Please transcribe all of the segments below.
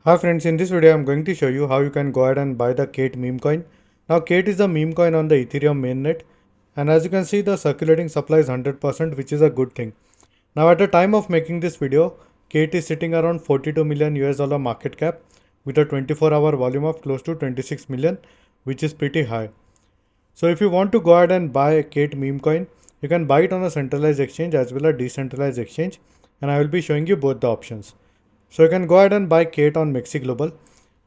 Hi friends, in this video I'm going to show you how you can go ahead and buy the Cate meme coin. Now Cate is a meme coin on the Ethereum mainnet, and as you can see the circulating supply is 100%, which is a good thing. Now at the time of making this video, Cate is sitting around 42 million US dollar market cap with a 24-hour volume of close to 26 million, which is pretty high. So if you want to go ahead and buy a Cate meme coin, you can buy it on a centralized exchange as well as decentralized exchange, and I will be showing you both the options. So you can go ahead and buy Cate on Mexc Global.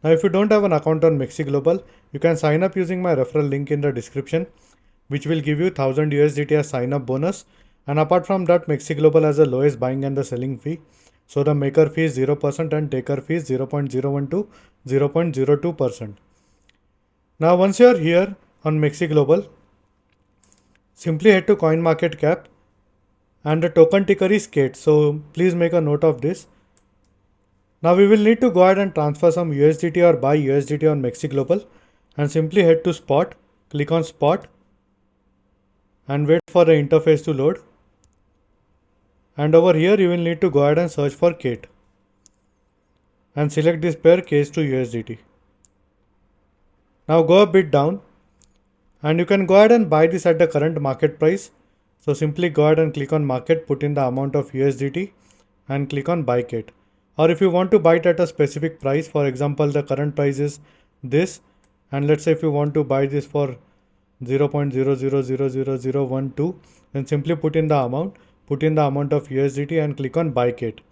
Now if you don't have an account on Mexc Global, you can sign up using my referral link in the description, which will give you 1000 USDT as sign up bonus. And apart from that, Mexc Global has the lowest buying and the selling fee. So the maker fee is 0% and taker fee is 0.01 to 0.02%. Now once you are here on Mexc Global, simply head to CoinMarketCap and the token ticker is Cate. So please make a note of this. Now we will need to go ahead and transfer some USDT or buy USDT on Mexc Global, and simply head to spot, click on spot and wait for the interface to load. And over here you will need to go ahead and search for Cate and select this pair case to USDT. Now go a bit down and you can go ahead and buy this at the current market price. So simply go ahead and click on market, put in the amount of USDT and click on buy Cate. Or if you want to buy it at a specific price, for example the current price is this, and let's say if you want to buy this for 0.00000012, then simply put in the amount of USDT and click on buy Cate.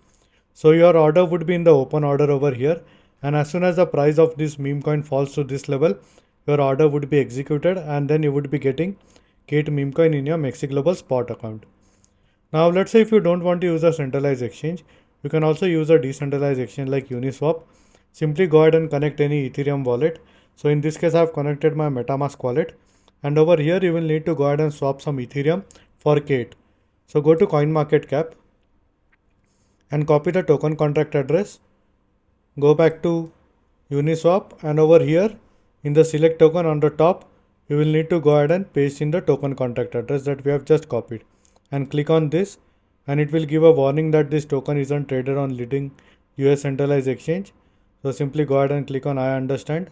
So your order would be in the open order over here, and as soon as the price of this meme coin falls to this level, your order would be executed and then you would be getting Cate meme coin in your Mexc Global spot account. Now let's say if you don't want to use a centralized exchange, you can also use a decentralized exchange like Uniswap. Simply go ahead and connect any Ethereum wallet. So in this case I have connected my MetaMask wallet, and over here you will need to go ahead and swap some Ethereum for Cate. So go to CoinMarketCap and copy the token contract address. Go back to Uniswap, and over here in the select token on the top, you will need to go ahead and paste in the token contract address that we have just copied, and click on this, and it will give a warning that this token isn't traded on leading US centralized exchange. So simply go ahead and click on I understand.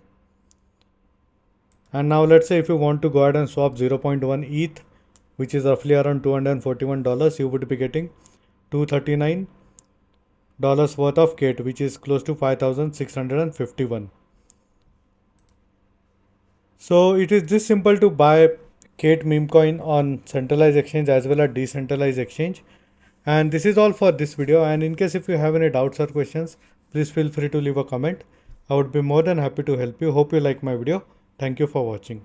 And now let's say if you want to go ahead and swap 0.1 ETH, which is roughly around $241, you would be getting $239 worth of Cate, which is close to 5,651. So it is this simple to buy Cate meme coin on centralized exchange as well as decentralized exchange. And this is all for this video, and in case if you have any doubts or questions, please feel free to leave a comment. I would be more than happy to help you. Hope you like my video. Thank you for watching.